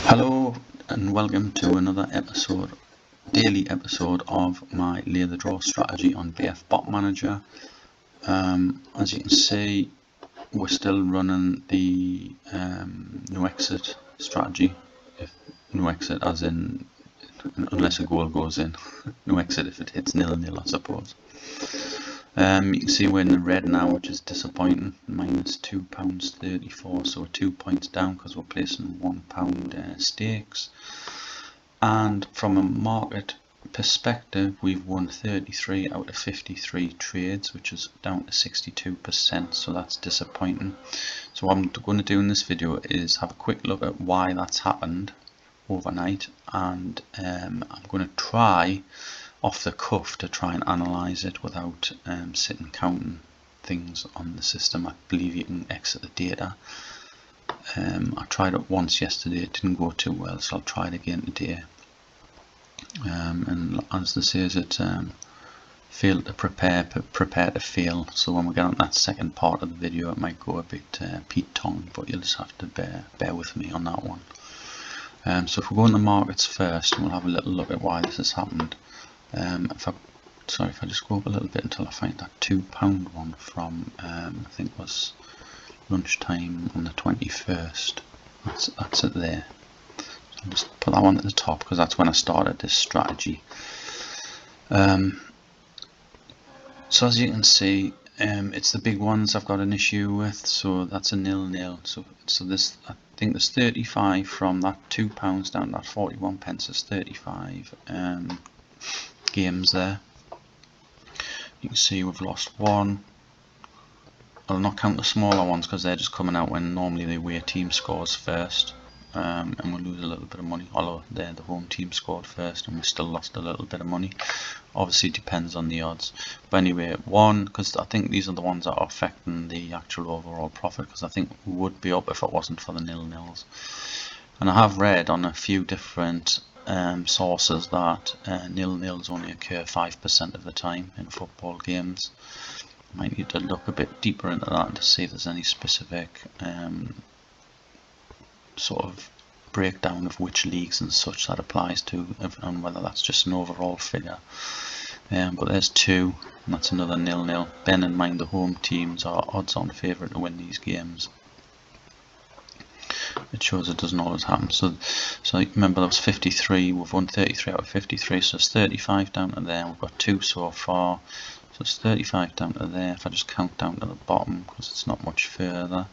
Hello and welcome to another daily episode of my lay the draw strategy on BF Bot Manager. As you can see, we're still running the no exit strategy. No exit as in unless a goal goes in. No exit if it hits 0-0, I suppose. You can see we're in the red now, which is disappointing, minus £2.34, so we're 2 points down because we're placing £1 stakes. And from a market perspective, we've won 33 out of 53 trades, which is down to 62%, so that's disappointing. So what I'm going to do in this video is have a quick look at why that's happened overnight, and I'm going to try off the cuff to try and analyze it without sitting counting things on the system. I believe you can exit the data. I tried it once yesterday, it didn't go too well, so I'll try it again today. And as this is, it failed to prepare to fail, so when we get on that second part of the video it might go a bit Pete Tong, but you'll just have to bear with me on that one. So if we go in the markets first, we'll have a little look at why this has happened. If I just go up a little bit until I find that £2 one from I think it was lunchtime on the 21st. That's it there. So I'll just put that one at the top because that's when I started this strategy. So as you can see, it's the big ones I've got an issue with. So that's a 0-0. So this, I think there's 35 from that £2 down to that 41 pence is 35 games there. You can see we've lost one. I'll not count the smaller ones because they're just coming out when normally the away team scores first, and we'll lose a little bit of money, although there the home team scored first and we still lost a little bit of money. Obviously depends on the odds, but anyway, one, because I think these are the ones that are affecting the actual overall profit, because I think we would be up if it wasn't for the 0-0s. And I have read on a few different sources that 0-0s only occur 5% of the time in football games. Might need to look a bit deeper into that to see if there's any specific sort of breakdown of which leagues and such that applies to, and whether that's just an overall figure. But there's two, and that's another 0-0. Bear in mind the home teams are odds-on favourite to win these games. It shows it doesn't always happen. So remember that was 53, we've won 33 out of 53, so it's 35 down to there, we've got 2 so far, so it's 35 down to there. If I just count down to the bottom, because it's not much further,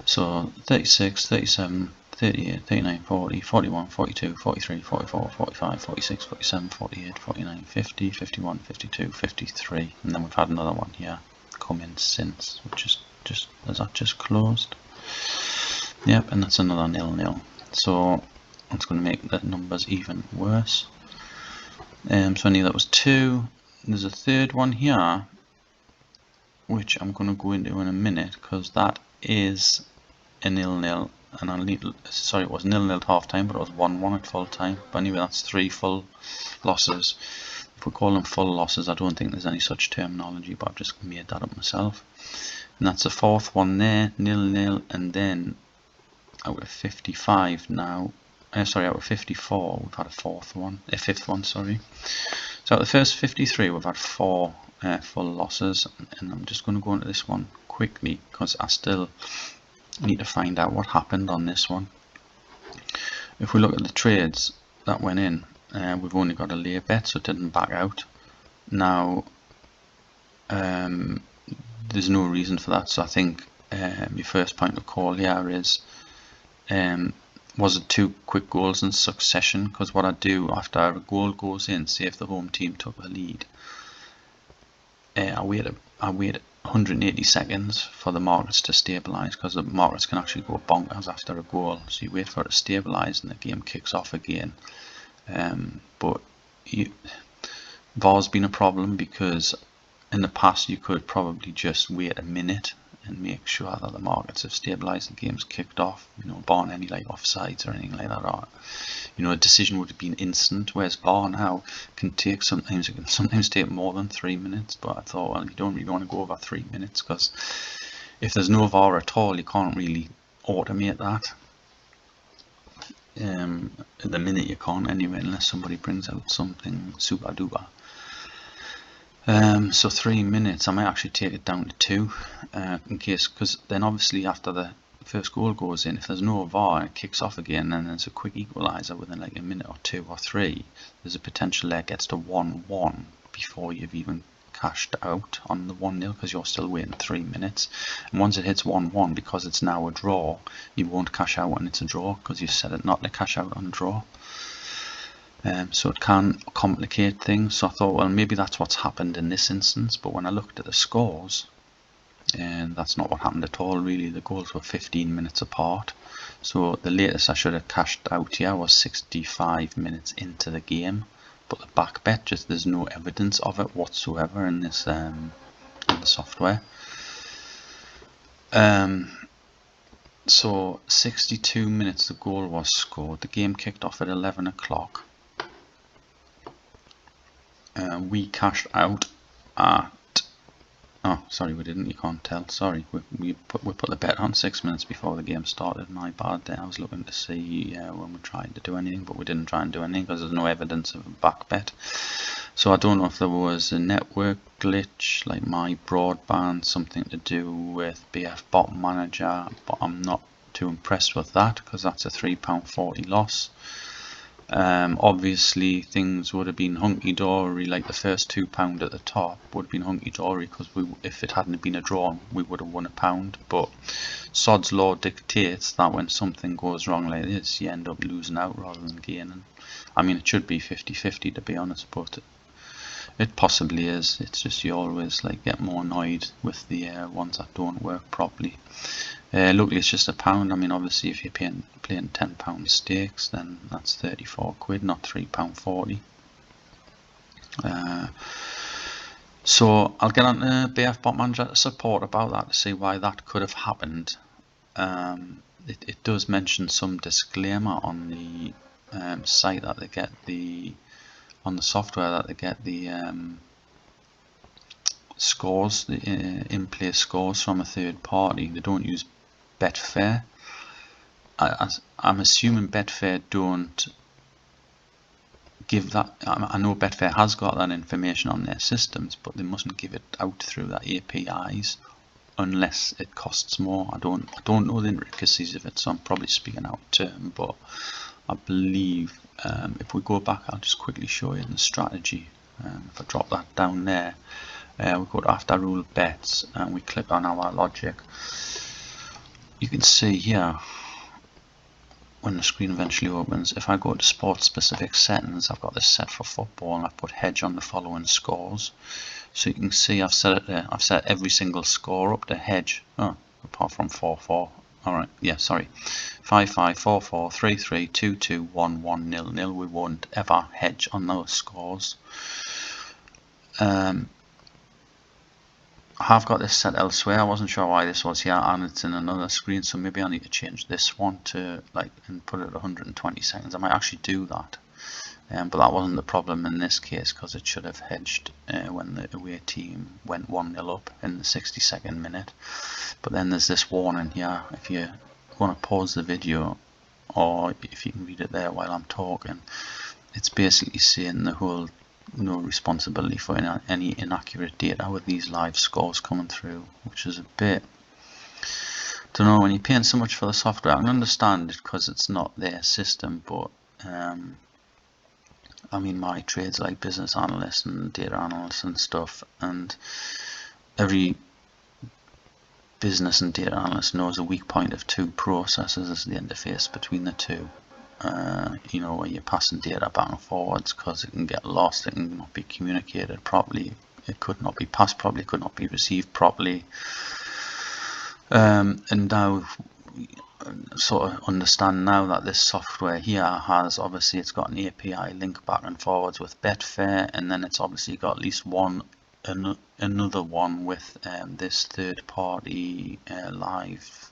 so 36, 37, 38, 39, 40, 41, 42, 43, 44, 45, 46, 47, 48, 49, 50, 51, 52, 53, and then we've had another one here come in since, which is has that just closed? Yep, and that's another 0-0. So it's going to make the numbers even worse. So I knew that was 2. There's a third one here, which I'm going to go into in a minute, because that is a 0-0, and I'll need, sorry, it was 0-0 at half time, but it was 1-1 at full time. But anyway, that's 3 full losses. If we call them full losses, I don't think there's any such terminology, but I've just made that up myself. And that's the 4th one there, 0-0, and then out of 55 now, out of 54 we've had a 5th one, sorry. So out of the first 53 we've had 4 full losses, and I'm just going to go into this one quickly because I still need to find out what happened on this one. If we look at the trades that went in, we've only got a lay bet, so it didn't back out. Now there's no reason for that, so I think your first point of call here is was it 2 quick goals in succession? Because what I do after a goal goes in, say if the home team took the lead, I wait 180 seconds for the markets to stabilise, because the markets can actually go bonkers after a goal, so you wait for it to stabilise and the game kicks off again. But VAR's been a problem, because in the past you could probably just wait a minute and make sure that the markets have stabilised, the game's kicked off, barring any like offsides or anything like that, or a decision would have been instant, whereas VAR now can take sometimes take more than 3 minutes. But I thought, well, you don't really want to go over 3 minutes, because if there's no VAR at all, you can't really automate that. At the minute you can't anyway, unless somebody brings out something super duper. So 3 minutes, I might actually take it down to 2 in case, because then obviously after the first goal goes in, if there's no VAR and it kicks off again and there's a quick equaliser within like a minute or 2 or 3, there's a potential there it gets to 1-1 before you've even cashed out on the 1-0, because you're still waiting 3 minutes. And once it hits 1-1, because it's now a draw, you won't cash out when it's a draw, because you set it not to cash out on a draw. So it can complicate things. So I thought, well, maybe that's what's happened in this instance. But when I looked at the scores, and that's not what happened at all really. The goals were 15 minutes apart. So the latest I should have cashed out here was 65 minutes into the game. But the back bet, just there's no evidence of it whatsoever in this in the software. So 62 minutes the goal was scored. The game kicked off at 11 o'clock. We cashed out at, oh sorry we didn't, you can't tell, sorry, we put the bet on 6 minutes before the game started. My bad there. I was looking to see when we tried to do anything, but we didn't try and do anything because there's no evidence of a back bet. So I don't know if there was a network glitch like my broadband, something to do with BF Bot Manager, but I'm not too impressed with that because that's a £3.40 loss. Obviously things would have been hunky-dory, like the first £2 at the top would have been hunky-dory because if it hadn't been a draw we would have won £1, but sod's law dictates that when something goes wrong like this you end up losing out rather than gaining. I mean it should be 50-50 to be honest, but it possibly is. It's just you always like get more annoyed with the ones that don't work properly. Luckily it's just £1. I mean obviously if you're playing £10 stakes then that's 34 quid, not £3.40. So I'll get on to BF Bot Manager support about that to see why that could have happened. It does mention some disclaimer on the site that they get on the software that they get the scores, the in-play scores from a third party. They don't use Betfair. I'm assuming Betfair don't give that. I know Betfair has got that information on their systems, but they mustn't give it out through their APIs unless it costs more. I don't know the intricacies of it, so I'm probably speaking out of turn, but I believe if we go back, I'll just quickly show you the strategy. If I drop that down there, we go to after rule bets and we click on our logic. You can see here when the screen eventually opens, if I go to sport specific settings, I've got this set for football and I've put hedge on the following scores. So you can see I've set every single score up to hedge, apart from 4-4. Alright, yeah, sorry. 5-5, 4-4, 3-3, 2-2, 1-1, 0-0. We won't ever hedge on those scores. I have got this set elsewhere. I wasn't sure why this was here and it's in another screen, so maybe I need to change this one to and put it at 120 seconds. I might actually do that. But that wasn't the problem in this case because it should have hedged when the away team went 1-0 up in the 62nd minute. But then there's this warning here. If you want to pause the video, or if you can read it there while I'm talking, it's basically saying the whole no responsibility for any inaccurate data with these live scores coming through, which is a bit, don't know, when you're paying so much for the software. I can understand it because it's not their system, but I mean my trade's like business analyst and data analyst and stuff, and every business and data analyst knows a weak point of two processes is the interface between the two. You know, where you're passing data back and forwards because it can get lost, it can not be communicated properly, it could not be passed properly, it could not be received properly. And now sort of understand now that this software here has, obviously it's got an API link back and forwards with Betfair, and then it's obviously got at least another one with this third party live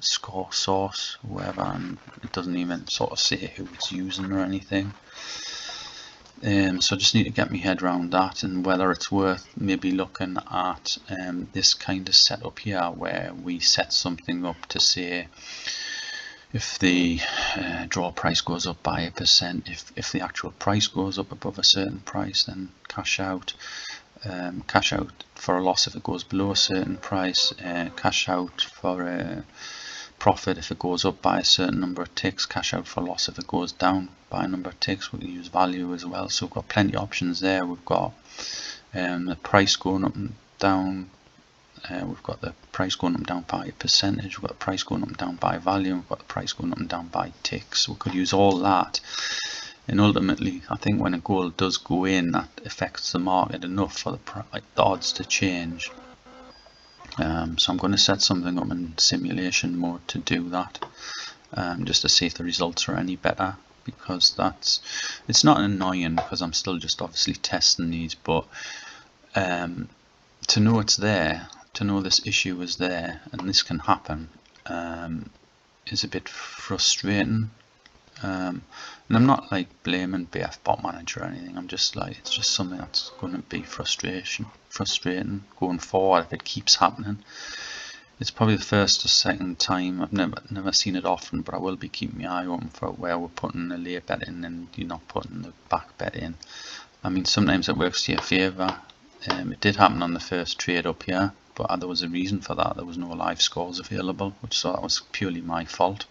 score source, whoever, and it doesn't even sort of say who it's using or anything. So I just need to get my head around that and whether it's worth maybe looking at this kind of setup here where we set something up to say if the draw price goes up by 1%, if the actual price goes up above a certain price, then cash out. Cash out for a loss if it goes below a certain price, cash out for a profit if it goes up by a certain number of ticks, cash out for loss if it goes down by a number of ticks. We can use value as well, so we've got plenty of options there. We've got the price going up and down, we've got the price going up and down by a percentage, we've got the price going up and down by value, we've got the price going up and down by ticks. We could use all that, and ultimately I think when a goal does go in, that affects the market enough for the odds to change. So I'm going to set something up in simulation mode to do that, just to see if the results are any better, because it's not annoying because I'm still just obviously testing these, but to know it's there, to know this issue is there and this can happen, is a bit frustrating. And I'm not like blaming BF Bot Manager or anything, I'm just like, it's just something that's going to be frustrating going forward if it keeps happening. It's probably the first or second time, I've never seen it often, but I will be keeping my eye open for where we're putting a lay bet in and you're not putting the back bet in. I mean, sometimes it works to your favour. It did happen on the first trade up here, but there was a reason for that. There was no live scores available, so that was purely my fault.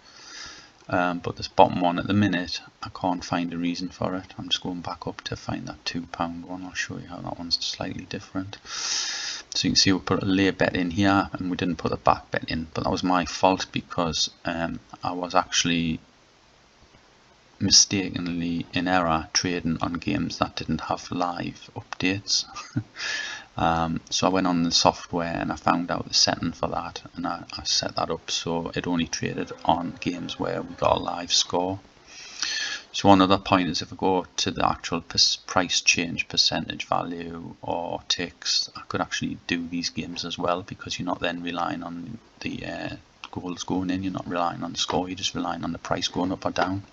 But this bottom one at the minute, I can't find a reason for it. I'm just going back up to find that £2 one. I'll show you how that one's slightly different. So you can see we put a lay bet in here and we didn't put a back bet in, but that was my fault because I was actually mistakenly in error trading on games that didn't have live updates. So I went on the software and I found out the setting for that, and I set that up so it only traded on games where we got a live score. So one other point is if I go to the actual price change percentage value or ticks, I could actually do these games as well, because you're not then relying on the goals going in, you're not relying on the score, you're just relying on the price going up or down.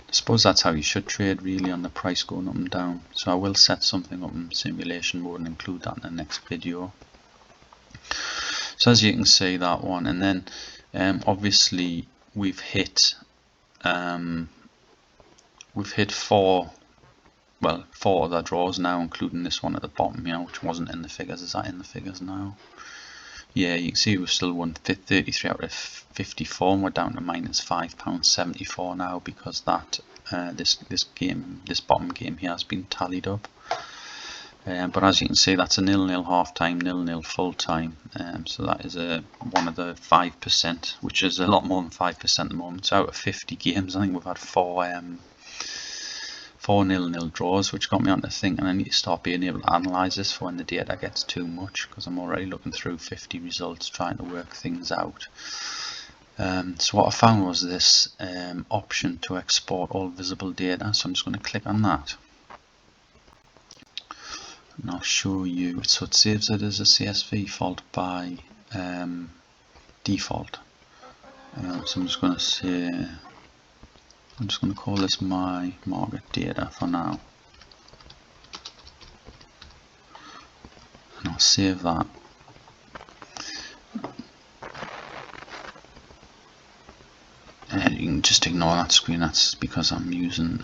I suppose that's how you should trade, really, on the price going up and down. So I will set something up in simulation mode and include that in the next video. So as you can see, that one, and then obviously we've hit four other draws now, including this one at the bottom here, which wasn't in the figures. Is that in the figures now? Yeah, you can see we've still won 33 out of 54, and we're down to minus £5.74 now, because that this bottom game here has been tallied up. But as you can see, that's a 0-0 half time, 0-0 full time. So that is one of the 5%, which is a lot more than 5% at the moment. So out of 50 games, I think we've had four 0-0 draws, which got me on to thinking I need to start being able to analyse this for when the data gets too much, because I'm already looking through 50 results trying to work things out. So what I found was this option to export all visible data, so I'm just going to click on that and I'll show you. So it saves it as a CSV file by default. So I'm just going to say, I'm just going to call this my market data for now, and I'll save that. You can just ignore that screen, that's because I'm using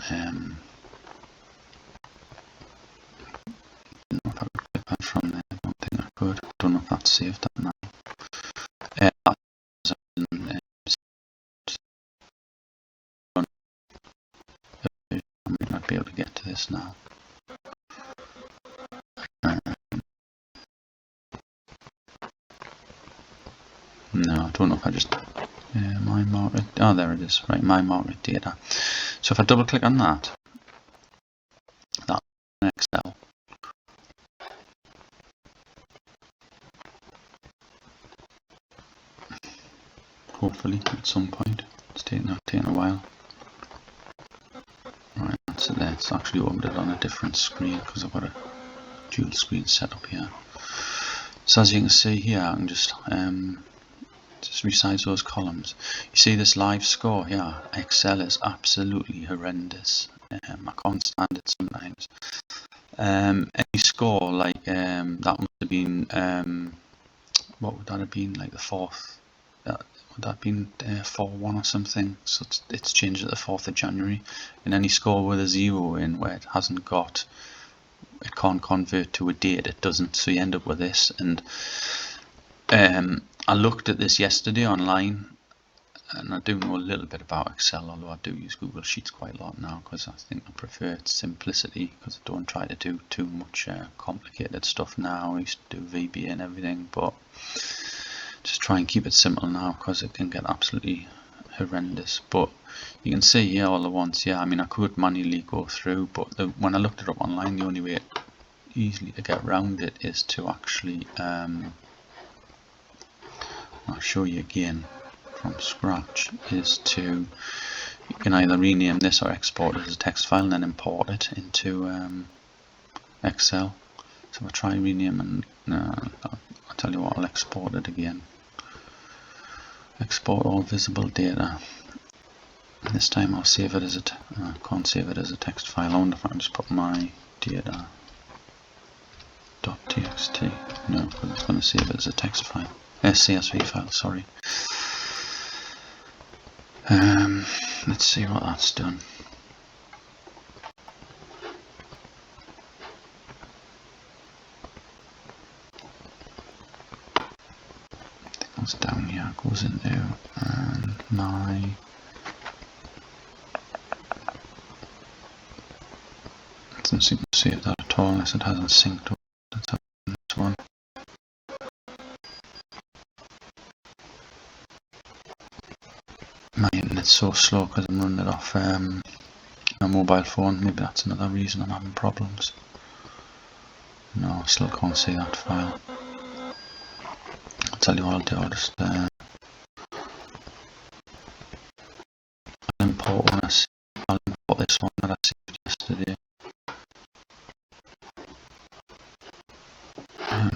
if I could click that from there. I don't think I could. I don't know if that's saved that now. I might be able to get to this now. No, I don't know if I just my market. Oh, there it is. Right, my market data. So if I double click on that, that's in Excel. Hopefully at some point. It's taking a while. Right, that's it there. It's actually opened it on a different screen because I've got a dual screen set up here. So as you can see here, I can just resize those columns. You see this live score here? Excel is absolutely horrendous. I can't stand it sometimes. Any score like that must have been what would that have been, like the fourth? would that been 4-1 or something, so it's changed at the 4th of January, and any score with a 0 in where it hasn't got, it can't convert to a date, it doesn't, so you end up with this. And I looked at this yesterday online, and I do know a little bit about Excel, although I do use Google Sheets quite a lot now because I think I prefer its simplicity, because I don't try to do too much complicated stuff now. I used to do VBA and everything, but just try and keep it simple now because it can get absolutely horrendous. But you can see here all at once, yeah, I mean I could manually go through, but when I looked it up online, the only way easily to get around it is to actually, I'll show you again from scratch, is to, you can either rename this or export it as a text file and then import it into Excel. So if I try rename, and I'll tell you what, I'll export it again. Export all visible data. And this time I'll save it as a, I can't save it as a text file. I wonder if I can just put my data.txt. No, because it's going to save it as a text file. CSV file, sorry. Let's see what that's done. That's down here, goes into my it doesn't seem to save that at all unless it hasn't synced up. Let's have this one. My internet's so slow because I'm running it off my mobile phone. Maybe that's another reason I'm having problems. No, I still can't see that file. I'll tell you what I'll do, I'll just import one. I'll import this one that I saved yesterday.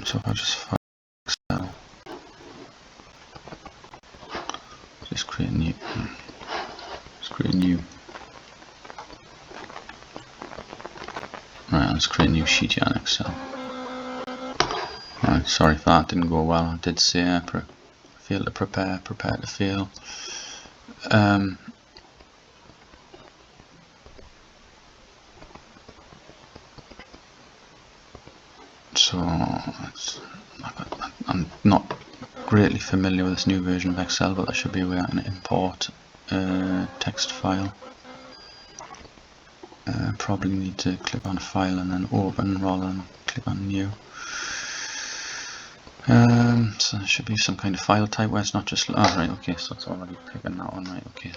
So if I just file Excel, just create a new, right, let's create a new sheet here on Excel. Right, sorry for that, didn't go well. I did say fail to prepare, prepare to fail. So I'm not greatly familiar with this new version of Excel, but there should be a way I can import a text file. Probably need to click on file and then open rather than click on new. So there should be some kind of file type where it's not just, right, okay, so it's already picking that one, right, okay.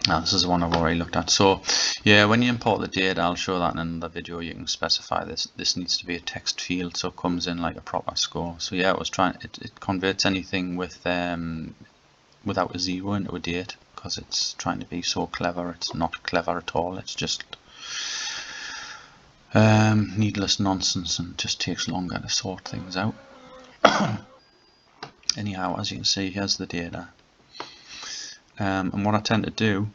Now this is the one I've already looked at. So yeah, when you import the data, I'll show that in another video, you can specify this needs to be a text field, so it comes in like a proper score. So yeah, it converts anything with without a 0 into a date, because it's trying to be so clever. It's not clever at all, it's just needless nonsense and just takes longer to sort things out. Anyhow, as you can see, here's the data. And what I tend to do,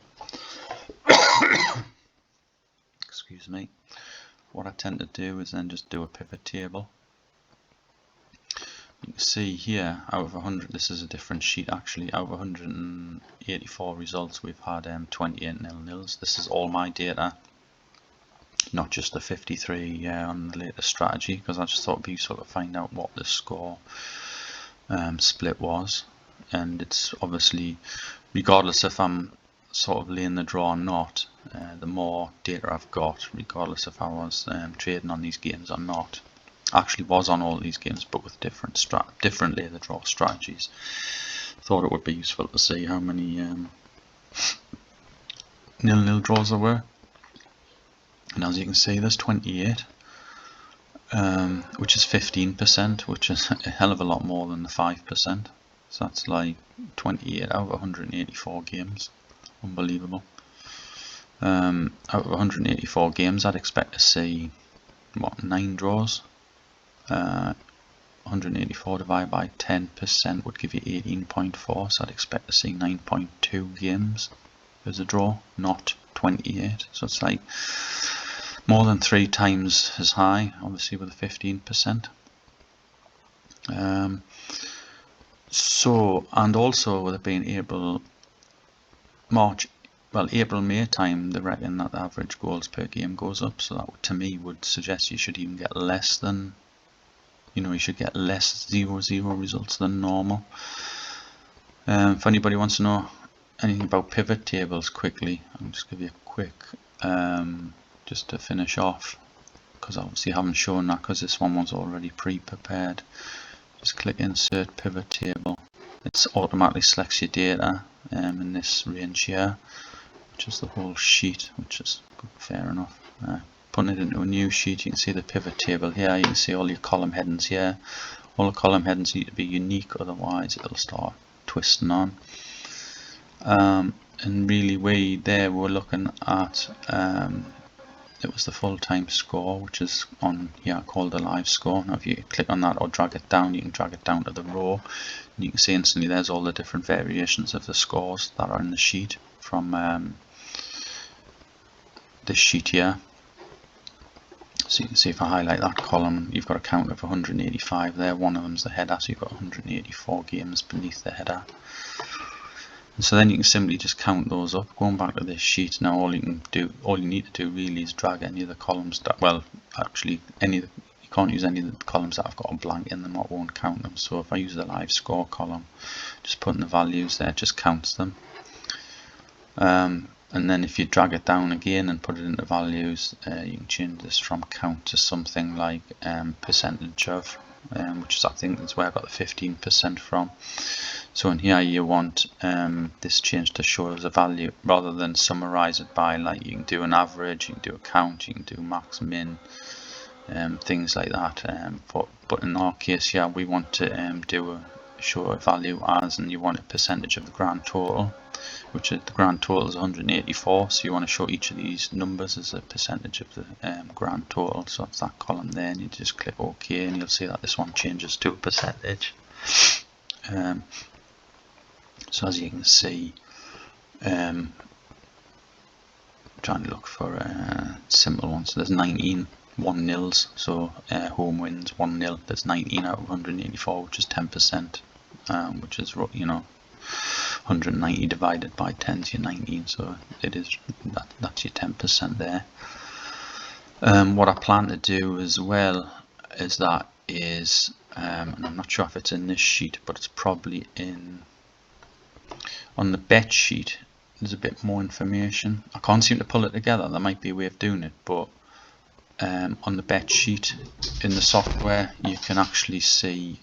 excuse me, what I tend to do is then just do a pivot table. You can see here, out of 100, this is a different sheet actually, out of 184 results we've had 28 nil-nils. This is all my data, not just the 53 on the latest strategy, because I just thought it'd be useful to find out what the score split was. And it's obviously, regardless if I'm sort of laying the draw or not, the more data I've got, regardless if I was trading on these games or not. I actually was on all these games, but with different lay the draw strategies. Thought it would be useful to see how many nil-nil draws there were. And as you can see, there's 28, which is 15%, which is a hell of a lot more than the 5%. So that's like 28 out of 184 games. Unbelievable. Out of 184 games, I'd expect to see, what, 9 draws? 184 divided by 10% would give you 18.4, so I'd expect to see 9.2 games as a draw, not 28. So it's like more than 3 times as high, obviously with a 15%. So, and also with it being April, May time, they reckon that the average goals per game goes up. So that to me would suggest you should even get less than, you should get less 0-0 results than normal. If anybody wants to know anything about pivot tables quickly, I'll just give you a quick, just to finish off, because obviously I haven't shown that because this one was already pre-prepared. Just click insert pivot table. It automatically selects your data in this range here, which is the whole sheet, which is fair enough. Putting it into a new sheet, you can see the pivot table here. You can see all your column headings here. All the column headings need to be unique, otherwise it'll start twisting on. And really we're looking at it was the full-time score, which is on here called the live score. Now if you click on that or drag it down, you can drag it down to the row, and you can see instantly there's all the different variations of the scores that are in the sheet from this sheet here. So you can see if I highlight that column, you've got a count of 185 there. One of them's the header, so you've got 184 games beneath the header. And so then you can simply just count those up. Going back to this sheet now, all you need to do really is drag any of the columns that, well, actually you can't use any of the columns that have got a blank in them, or it won't count them. So if I use the live score column, just putting the values there, it just counts them. And then if you drag it down again and put it into values, you can change this from count to something like percentage of, which is, I think that's where I got the 15% from. So in here you want this change to show as a value rather than summarize it by, like, you can do an average, you can do a count, you can do max, min, things like that. But in our case here, we want to show a value as, and you want a percentage of the grand total, which is, the grand total is 184, so you want to show each of these numbers as a percentage of the grand total. So it's that column there, and you just click OK, and you'll see that this one changes to a percentage. So as you can see, trying to look for a simple one. So there's 19 1-0s, so home wins 1-0. There's 19 out of 184, which is 10%, which is 190 divided by 10 is your 19, so it is that's your 10% there. What I plan to do as well is and I'm not sure if it's in this sheet, but it's probably on the bet sheet. There's a bit more information. I can't seem to pull it together. There might be a way of doing it, but on the bet sheet in the software, you can actually see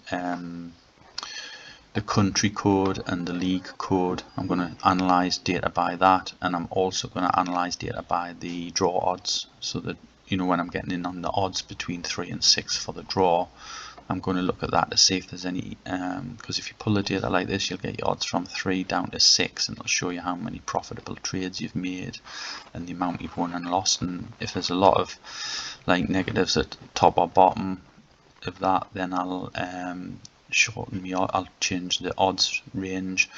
the country code and the league code. I'm going to analyze data by that, and I'm also going to analyze data by the draw odds, so that when I'm getting in on the odds between 3 and 6 for the draw, I'm going to look at that to see if there's any, because if you pull the data like this, you'll get your odds from 3 down to 6, and it'll show you how many profitable trades you've made and the amount you've won and lost. And if there's a lot of like negatives at top or bottom of that, then I'll I'll change the odds range.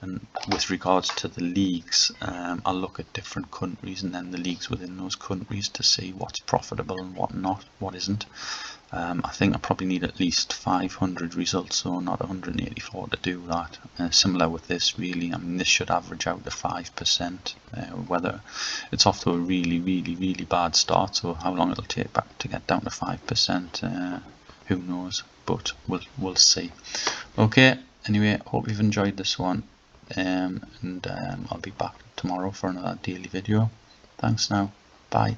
And with regards to the leagues, I'll look at different countries and then the leagues within those countries to see what's profitable and what isn't. I think I probably need at least 500 results, so not 184 to do that. Similar with this, really. I mean, this should average out to 5%. Whether it's off to a really bad start, so how long it'll take back to get down to 5%, who knows, but we'll see. Okay, anyway, hope you've enjoyed this one, and I'll be back tomorrow for another daily video. Thanks now, bye.